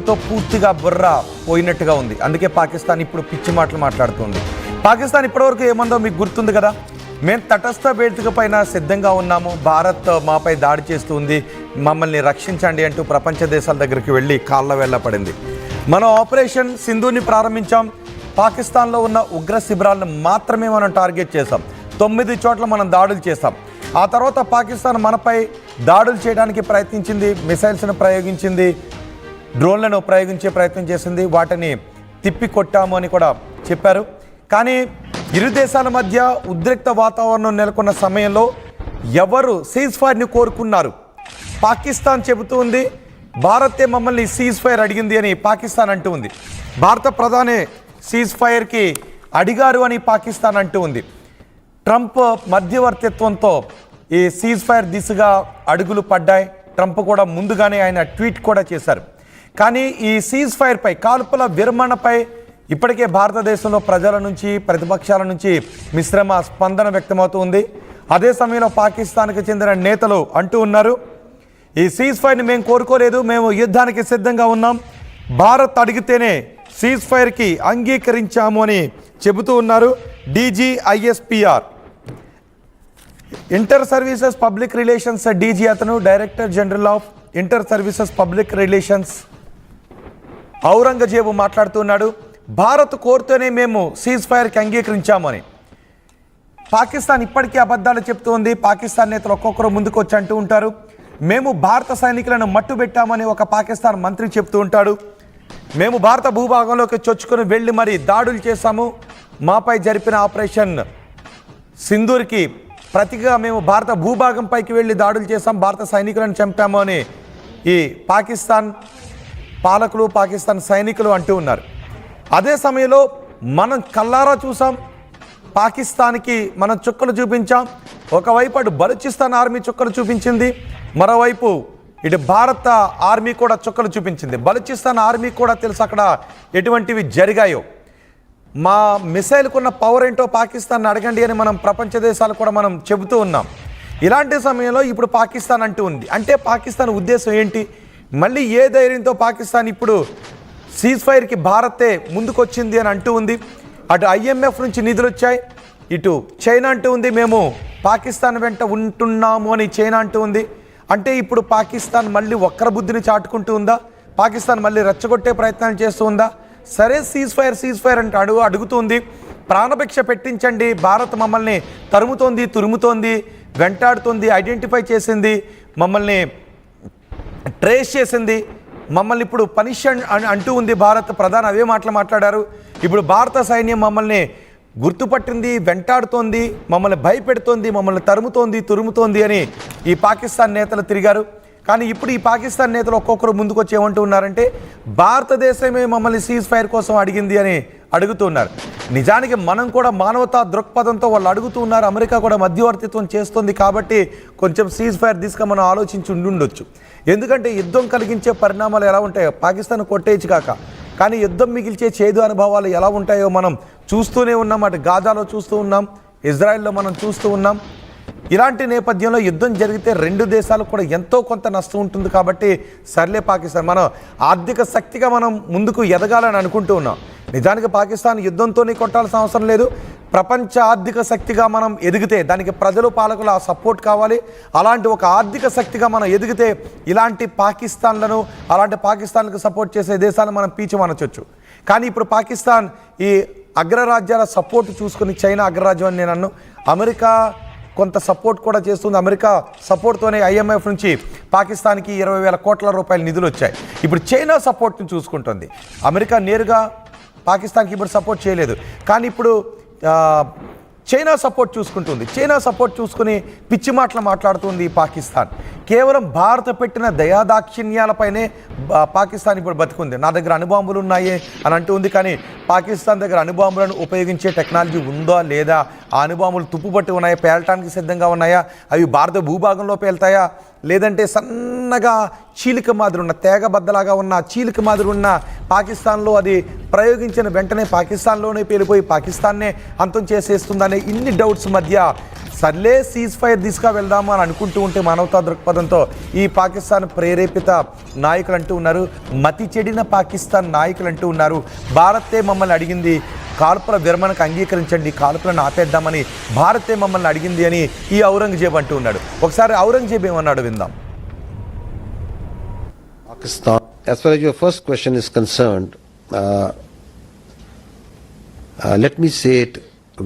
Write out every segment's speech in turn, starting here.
మాటలతో పూర్తిగా బుర్ర పోయినట్టుగా ఉంది. అందుకే పాకిస్తాన్ ఇప్పుడు పిచ్చి మాటలు మాట్లాడుతుంది. పాకిస్తాన్ ఇప్పటివరకు ఏమందో మీకు గుర్తుంది కదా, మేము తటస్థ వేదిక పైన సిద్ధంగా ఉన్నాము, భారత్ మాపై దాడి చేస్తుంది, మమ్మల్ని రక్షించండి అంటూ ప్రపంచ దేశాల దగ్గరికి వెళ్ళి కాళ్ళ వెళ్ళపడింది. మనం ఆపరేషన్ సింధూని ప్రారంభించాం. పాకిస్తాన్లో ఉన్న ఉగ్ర శిబిరాలను మాత్రమే మనం టార్గెట్ చేసాం. 9 చోట్ల మనం దాడులు చేసాం. ఆ తర్వాత పాకిస్తాన్ మనపై దాడులు చేయడానికి ప్రయత్నించింది, మిసైల్స్ను ప్రయోగించింది, డ్రోన్లను ప్రయోగించే ప్రయత్నం చేసింది. వాటిని తిప్పి కొట్టాము అని కూడా చెప్పారు. కానీ ఇరు దేశాల మధ్య ఉద్రిక్త వాతావరణం నెలకొన్న సమయంలో ఎవరు సీజ్ ఫైర్ని కోరుకున్నారు? పాకిస్తాన్ చెబుతూ ఉంది, భారతే మమ్మల్ని సీజ్ ఫైర్ అడిగింది అని పాకిస్తాన్ అంటూ ఉంది. భారత ప్రధాని సీజ్ ఫైర్కి అడిగారు అని పాకిస్తాన్ అంటూ ఉంది. ట్రంప్ మధ్యవర్తిత్వంతో ఈ సీజ్ ఫైర్ దిశగా అడుగులు పడ్డాయి. ట్రంప్ కూడా ముందుగానే ఆయన ట్వీట్ కూడా చేశారు. కానీ ఈ సీజ్ ఫైర్పై, కాల్పుల విరమణపై ఇప్పటికే భారతదేశంలో ప్రజల నుంచి, ప్రతిపక్షాల నుంచి మిశ్రమ స్పందన వ్యక్తమవుతుంది. అదే సమయంలో పాకిస్తాన్కి చెందిన నేతలు అంటూ ఉన్నారు, ఈ సీజ్ ఫైర్ని మేము కోరుకోలేదు, మేము యుద్ధానికి సిద్ధంగా ఉన్నాం, భారత్ అడిగితేనే సీజ్ ఫైర్కి అంగీకరించాము అని చెబుతూ ఉన్నారు. DGISPR inter services public relations DG, అతను director general of inter services public relations Aurangzeb మాట్లాడుతున్నాడు, భారత్ కోరితేనే మేము సీజ్ ఫైర్కి అంగీకరించామని. పాకిస్తాన్ ఇప్పటికీ అబద్ధాలు చెప్తోంది. పాకిస్తాన్ నేతలు ఒక్కొక్కరు ముందుకు వచ్చి అంటూ ఉంటారు, మేము భారత సైనికులను మట్టుబెట్టామని ఒక పాకిస్తాన్ మంత్రి చెప్తూ ఉంటాడు. మేము భారత భూభాగంలోకి చొచ్చుకొని వెళ్ళి మరి దాడులు చేశాము, మాపై జరిపిన ఆపరేషన్ సింధూర్కి ప్రతిగా మేము భారత భూభాగంపైకి వెళ్ళి దాడులు చేశాం, భారత సైనికులను చంపాము అని ఈ పాకిస్తాన్ పాలకులు, పాకిస్తాన్ సైనికులు అంటూ ఉన్నారు. అదే సమయంలో మనం కల్లారా చూసాం, పాకిస్తాన్కి మనం చుక్కలు చూపించాం. ఒకవైపు అటు బలూచిస్తాన్ ఆర్మీ చుక్కలు చూపించింది, మరోవైపు ఇటు భారత ఆర్మీ కూడా చుక్కలు చూపించింది. బలూచిస్తాన్ ఆర్మీ కూడా తెలుసు అక్కడ ఎటువంటివి జరిగాయో. మా మిసైల్కున్న పవర్ ఏంటో పాకిస్తాన్ అడగండి అని మనం ప్రపంచ దేశాలు కూడా మనం చెబుతూ ఉన్నాం. ఇలాంటి సమయంలో ఇప్పుడు పాకిస్తాన్ అంటూ ఉంది. అంటే పాకిస్తాన్ ఉద్దేశం ఏంటి? మళ్ళీ ఏ ధైర్యంతో పాకిస్తాన్ ఇప్పుడు సీజ్ ఫైర్కి భారతే ముందుకొచ్చింది అని అంటూ ఉంది. అటు IMF నుంచి నిధులు వచ్చాయి, ఇటు చైనా అంటూ ఉంది మేము పాకిస్తాన్ వెంట ఉంటున్నాము అని చైనా అంటూ ఉంది. అంటే ఇప్పుడు పాకిస్తాన్ మళ్ళీ వక్ర బుద్ధిని చాటుకుంటూ ఉందా? పాకిస్తాన్ మళ్ళీ రెచ్చగొట్టే ప్రయత్నాలు చేస్తూ ఉందా? సరే సీజ్ ఫైర్ అంటే అడుగుతుంది, ప్రాణభిక్ష పెట్టించండి, భారత్ మమ్మల్ని తరుముతోంది, తురుముతోంది, వెంటాడుతోంది, ఐడెంటిఫై చేసింది, మమ్మల్ని ట్రేస్ చేసింది, మమ్మల్ని ఇప్పుడు పనిష్ అంటూ ఉంది భారత్. ప్రధాని అవే మాటలు మాట్లాడారు. ఇప్పుడు భారత సైన్యం మమ్మల్ని గుర్తుపట్టింది, వెంటాడుతోంది, మమ్మల్ని భయపెడుతోంది, మమ్మల్ని తరుముతోంది, తురుముతోంది అని ఈ పాకిస్తాన్ నేతలు తిరిగారు. కానీ ఇప్పుడు ఈ పాకిస్తాన్ నేతలు ఒక్కొక్కరు ముందుకు వచ్చి ఏమంటూ ఉన్నారంటే, భారతదేశమే మమ్మల్ని సీజ్ ఫైర్ కోసం అడిగింది అని అడుగుతున్నారు. నిజానికి మనం కూడా మానవతా దృక్పథంతో వాళ్ళు అడుగుతూ ఉన్నారు. అమెరికా కూడా మధ్యవర్తిత్వం చేస్తుంది కాబట్టి కొంచెం సీజ్ ఫైర్ దిశగా మనం ఆలోచించి ఉండొచ్చు. ఎందుకంటే యుద్ధం కలిగించే పరిణామాలు ఎలా ఉంటాయో, పాకిస్తాన్ కొట్టేయచ్చు కాక, కానీ యుద్ధం మిగిల్చే చేదు అనుభవాలు ఎలా ఉంటాయో మనం చూస్తూనే ఉన్నాం. అటు గాజాలో చూస్తూ ఉన్నాం, ఇజ్రాయెల్లో మనం చూస్తూ ఉన్నాం. ఇలాంటి నేపథ్యంలో యుద్ధం జరిగితే రెండు దేశాలకు కూడా ఎంతో కొంత నష్టం ఉంటుంది. కాబట్టి సర్లే పాకిస్తాన్, మనం ఆర్థిక శక్తిగా మనం ముందుకు ఎదగాలని అనుకుంటూ ఉన్నాం. నిజానికి పాకిస్తాన్ యుద్ధంతోనే కొట్టాల్సిన అవసరం లేదు. ప్రపంచ ఆర్థిక శక్తిగా మనం ఎదిగితే దానికి ప్రజలు, పాలకులు ఆ సపోర్ట్ కావాలి. అలాంటి ఒక ఆర్థిక శక్తిగా మనం ఎదిగితే ఇలాంటి పాకిస్తాన్లను, అలాంటి పాకిస్తాన్లకు సపోర్ట్ చేసే దేశాలను మనం పీచమనొచ్చు. కానీ ఇప్పుడు పాకిస్తాన్ ఈ అగ్రరాజ్యాల సపోర్ట్ చూసుకుని, చైనా అగ్రరాజ్యం అని నేను అన్ను, అమెరికా కొంత సపోర్ట్ కూడా చేస్తుంది. అమెరికా సపోర్ట్తోనే IMF నుంచి పాకిస్తాన్కి 20,000 కోట్ల రూపాయల నిధులు వచ్చాయి. ఇప్పుడు చైనా సపోర్ట్ని చూసుకుంటుంది. అమెరికా నేరుగా పాకిస్తాన్కి ఇప్పుడు సపోర్ట్ చేయలేదు, కానీ ఇప్పుడు చైనా సపోర్ట్ చూసుకుంటుంది. చైనా సపోర్ట్ చూసుకుని పిచ్చి మాటలు మాట్లాడుతుంది పాకిస్తాన్. కేవలం భారత పెట్టిన దయాదాక్షిణ్యాలపైనే పాకిస్తాన్ ఇప్పుడు బతుకుంది. నా దగ్గర అణుబాంబులు ఉన్నాయి అని అంటూ ఉంది, కానీ పాకిస్తాన్ దగ్గర అణుబాంబులను ఉపయోగించే టెక్నాలజీ ఉందా లేదా? ఆ అణుబాంబులు తుప్పుపట్టి ఉన్నాయా? పేలటానికి సిద్ధంగా ఉన్నాయా? అవి భారత భూభాగంలో పేలుతాయా? లేదంటే సన్నగా చీలిక మాదిరి ఉన్న, తేగబద్దలాగా ఉన్న చీలిక మాదిరి ఉన్న పాకిస్తాన్లో అది ప్రయోగించిన వెంటనే పాకిస్తాన్లోనే పేలిపోయి పాకిస్తాన్నే అంతం చేసేస్తుందనే ఇన్ని డౌట్స్ మధ్య సర్లే సీజ్ ఫైర్ తీసుకువెళ్దాము అని అనుకుంటూ ఉంటే మానవతా దృక్పథంతో ఈ పాకిస్తాన్ ప్రేరేపిత నాయకులు అంటూ ఉన్నారు, మతి చెడిన పాకిస్తాన్ నాయకులు అంటూ ఉన్నారు. భారతే మమ్మల్ని అడిగింది కాల్పుల విరమణకు అంగీకరించండి, కాల్పులను ఆపేద్దామని భారతే మమ్మల్ని అడిగింది అని ఈ ఔరంగజేబ్ అంటూ ఉన్నాడు. ఒకసారి ఔరంగజేబ్ ఏమన్నాడు విందాం. Pakistan, as far as your first question is concerned, let me say it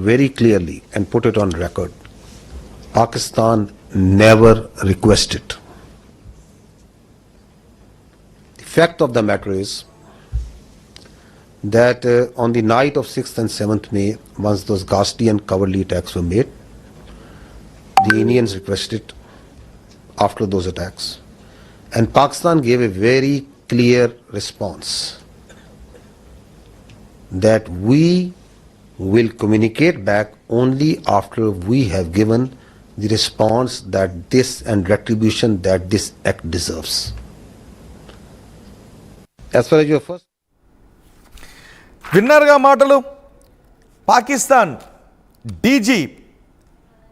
very clearly and put it on record. Pakistan never requested. The fact of the matter is that on the night of 6th and 7th May, once those ghastly and cowardly attacks were made, the Indians requested after those attacks. And Pakistan gave a very clear response that we will communicate back only after we have given the response that this and retribution that this act deserves. As far as your first విన్నారుగా మాటలు. Pakistan DG,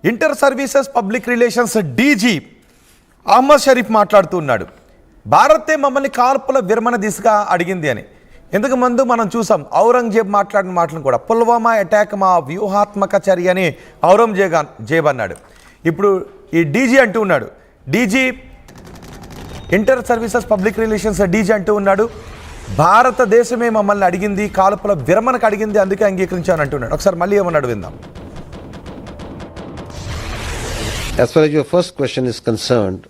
Inter services public relations DG Ahmed Sharif మాట్లాడుతూ ఉన్నాడు, భారతే మమ్మల్ని కాల్పుల విరమణ దిశగా అడిగింది అని. ఇంతకు ముందు మనం చూసాం ఔరంగజేబ్ మాట్లాడిన మాటలను కూడా. పుల్వామా అటాక్ మా వ్యూహాత్మక చర్య అని ఔరంగజేబ్ అన్నాడు. ఇప్పుడు ఈ డీజీ అంటూ ఉన్నాడు, DG Inter services public relations DG అంటూ ఉన్నాడు, భారతదేశమే మమ్మల్ని అడిగింది, కాల్పుల విరమణకు అడిగింది, అందుకే అంగీకరించాను అంటున్నాడు. ఒకసారి మళ్ళీ ఏమన్నాడు విందాం. As far as your first question is concerned,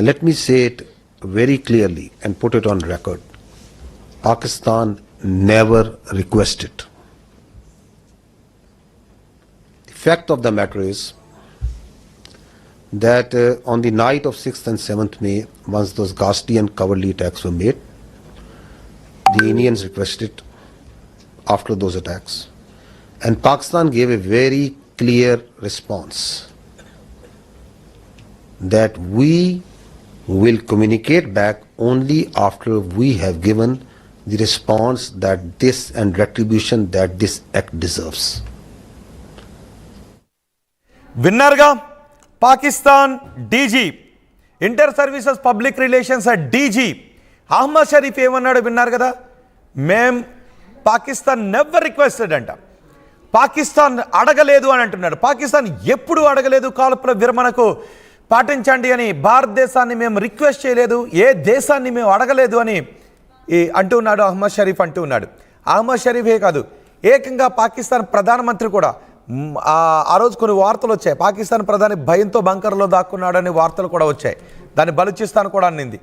let me say it very clearly and put it on record. Pakistan never requested. The fact of the matter is that on the night of 6th and 7th May, once those ghastly and cowardly attacks were made, the Indians requested after those attacks. And Pakistan gave a very clear response that we will communicate back only after we have given the response that this and retribution that this act deserves. విన్నారుగా Pakistan DG, Inter services public relations DG Ahmed Sharif ఏమన్నాడు విన్నారు కదా. Pakistan never requested అంట, పాకిస్తాన్ అడగలేదు అని అంటున్నాడు. పాకిస్తాన్ ఎప్పుడు అడగలేదు కాల్పుల విరమణకు పాటించండి అని, భారతదేశాన్ని మేము రిక్వెస్ట్ చేయలేదు, ఏ దేశాన్ని మేము అడగలేదు అని అంటూ ఉన్నాడు అహ్మద్ షరీఫ్ అంటూ ఉన్నాడు. అహ్మద్ షరీఫే కాదు, ఏకంగా పాకిస్తాన్ ప్రధానమంత్రి కూడా ఆ రోజు కొన్ని వార్తలు వచ్చాయి, పాకిస్తాన్ ప్రధాని భయంతో బంకర్లో దాక్కున్నాడని వార్తలు కూడా వచ్చాయి. దాన్ని బలూచిస్తాన్ కూడా అన్నింది.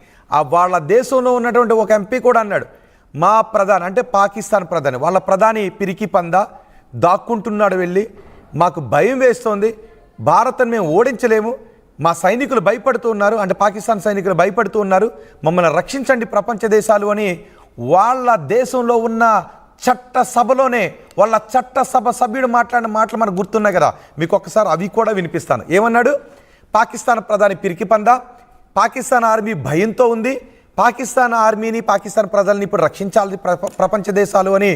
వాళ్ళ దేశంలో ఉన్నటువంటి ఒక ఎంపీ కూడా అన్నాడు, మా ప్రధాని అంటే పాకిస్తాన్ ప్రధాని, వాళ్ళ ప్రధాని పిరికి పందా దాక్కుంటున్నాడు, వెళ్ళి మాకు భయం వేస్తోంది, భారత్ని మేము ఓడించలేము, మా సైనికులు భయపడుతూ ఉన్నారు, అంటే పాకిస్తాన్ సైనికులు భయపడుతూ ఉన్నారు, మమ్మల్ని రక్షించండి ప్రపంచ దేశాలు అని వాళ్ళ దేశంలో ఉన్న చట్టసభలోనే వాళ్ళ చట్టసభ సభ్యుడు మాట్లాడిన మాటలు మనకు గుర్తున్నాయి కదా. మీకు ఒక్కసారి అవి కూడా వినిపిస్తాను. ఏమన్నాడు, పాకిస్తాన్ ప్రధాని పిరికి పందా, పాకిస్తాన్ ఆర్మీ భయంతో ఉంది, పాకిస్తాన్ ఆర్మీని పాకిస్తాన్ ప్రజల్ని ఇప్పుడు రక్షించాలి ప్రపంచ దేశాలు అని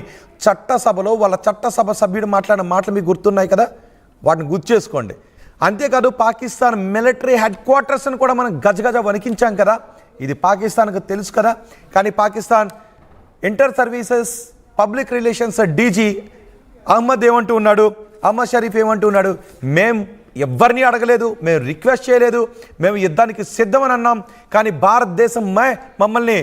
చట్టసభలో వాళ్ళ చట్టసభ సభ్యుడు మాట్లాడిన మాటలు మీకు గుర్తున్నాయి కదా, వాటిని గుర్తు చేసుకోండి. అంతేకాదు పాకిస్తాన్ మిలిటరీ హెడ్ క్వార్టర్స్ని కూడా మనం గజగజ వణికించాం కదా, ఇది పాకిస్తాన్కు తెలుసు కదా. కానీ Pakistan inter services public relations DG Ahmed ఏమంటూ ఉన్నాడు, అహ్మద్ షరీఫ్ ఏమంటూ ఉన్నాడు, మేము ఎవరిని అడగలేదు, మేము రిక్వెస్ట్ చేయలేదు, మేము యుద్ధానికి సిద్ధమని అన్నాం, కానీ భారతదేశం మమ్మల్ని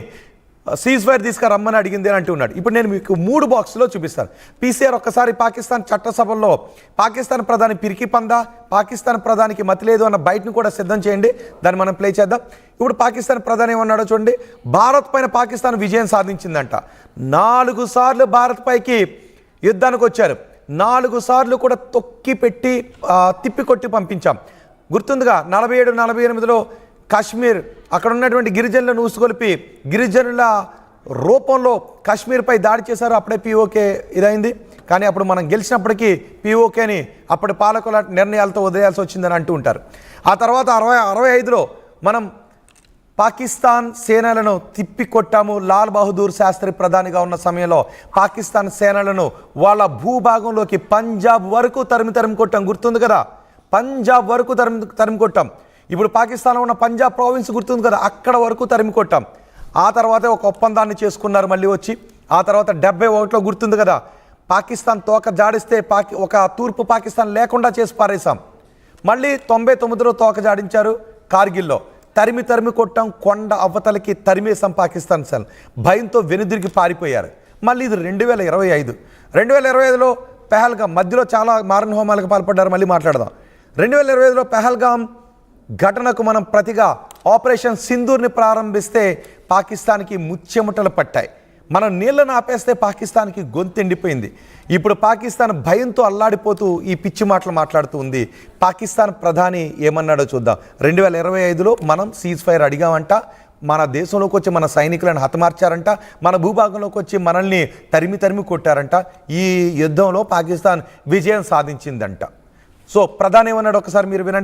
సీజ్ ఫైర్ తీసుకురమ్మని అడిగింది అని అంటూ ఉన్నాడు. ఇప్పుడు నేను మీకు 3 బాక్స్లో చూపిస్తాను. పీసీఆర్ ఒక్కసారి పాకిస్తాన్ చట్టసభల్లో పాకిస్తాన్ ప్రధాని పిరికి పందా, పాకిస్తాన్ ప్రధానికి మతి లేదు అన్న బయటను కూడా సిద్ధం చేయండి, దాన్ని మనం ప్లే చేద్దాం. ఇప్పుడు పాకిస్తాన్ ప్రధాని ఏమన్నాడో చూడండి. భారత్ పైన పాకిస్తాన్ విజయం సాధించిందంట. 4 సార్లు భారత్ పైకి యుద్ధానికి వచ్చారు, 4 సార్లు కూడా తొక్కి పెట్టి తిప్పికొట్టి పంపించాం. గుర్తుందిగా 47, 48లో కాశ్మీర్ అక్కడ ఉన్నటువంటి గిరిజనులను ఊసుకొలిపి గిరిజనుల రూపంలో కాశ్మీర్పై దాడి చేశారు. అప్పుడే పీఓకే ఇదైంది. కానీ అప్పుడు మనం గెలిచినప్పటికీ పీఓకేని అప్పటి పాలకుల నిర్ణయాలతో వదిలేయాల్సి వచ్చిందని అంటూ ఉంటారు. ఆ తర్వాత 65లో మనం పాకిస్తాన్ సేనలను తిప్పికొట్టాము. లాల్ బహదూర్ శాస్త్రి ప్రధానిగా ఉన్న సమయంలో పాకిస్తాన్ సేనలను వాళ్ళ భూభాగంలోకి పంజాబ్ వరకు తరిమి కొట్టాం. గుర్తుంది కదా, పంజాబ్ వరకు తరిమి కొట్టాం. ఇప్పుడు పాకిస్తాన్లో ఉన్న పంజాబ్ ప్రావిన్స్ గుర్తుంది కదా, అక్కడ వరకు తరిమి కొట్టాం. ఆ తర్వాతే ఒక ఒప్పందాన్ని చేసుకున్నారు మళ్ళీ వచ్చి. ఆ తర్వాత 71లో గుర్తుంది కదా, పాకిస్తాన్ తోక జాడిస్తే ఒక తూర్పు పాకిస్తాన్ లేకుండా చేసి పారేశాం. మళ్ళీ 99లో తోక జాడించారు కార్గిల్లో. తరిమి కొట్టాం, కొండ అవతలకి తరిమేశాం పాకిస్తాన్ సేన. భయంతో వెనుదిరిగి పారిపోయారు. మళ్ళీ ఇది 2025లో పెహల్గాం మధ్యలో చాలా మారణ హోమాలకు పాల్పడ్డారు. మళ్ళీ మాట్లాడదాం. 2025లో పెహల్గాం ఘటనకు మనం ప్రతిగా ఆపరేషన్ సింధూర్ని ప్రారంభిస్తే పాకిస్తాన్కి ముచ్చెముటలు పట్టాయి. మనం నీళ్లను ఆపేస్తే పాకిస్తాన్కి గొంతెండిపోయింది. ఇప్పుడు పాకిస్తాన్ భయంతో అల్లాడిపోతూ ఈ పిచ్చి మాటలు మాట్లాడుతూ ఉంది. పాకిస్తాన్ ప్రధాని ఏమన్నాడో చూద్దాం. 2025లో మనం సీజ్ ఫైర్ అడిగామంట, మన దేశంలోకి వచ్చి మన సైనికులను హతమార్చారంట, మన భూభాగంలోకి వచ్చి మనల్ని తరిమి కొట్టారంట. ఈ యుద్ధంలో పాకిస్తాన్ విజయం సాధించిందంట. సో ప్రధాని ఏమన్నాడు ఒకసారి మీరు వినండి.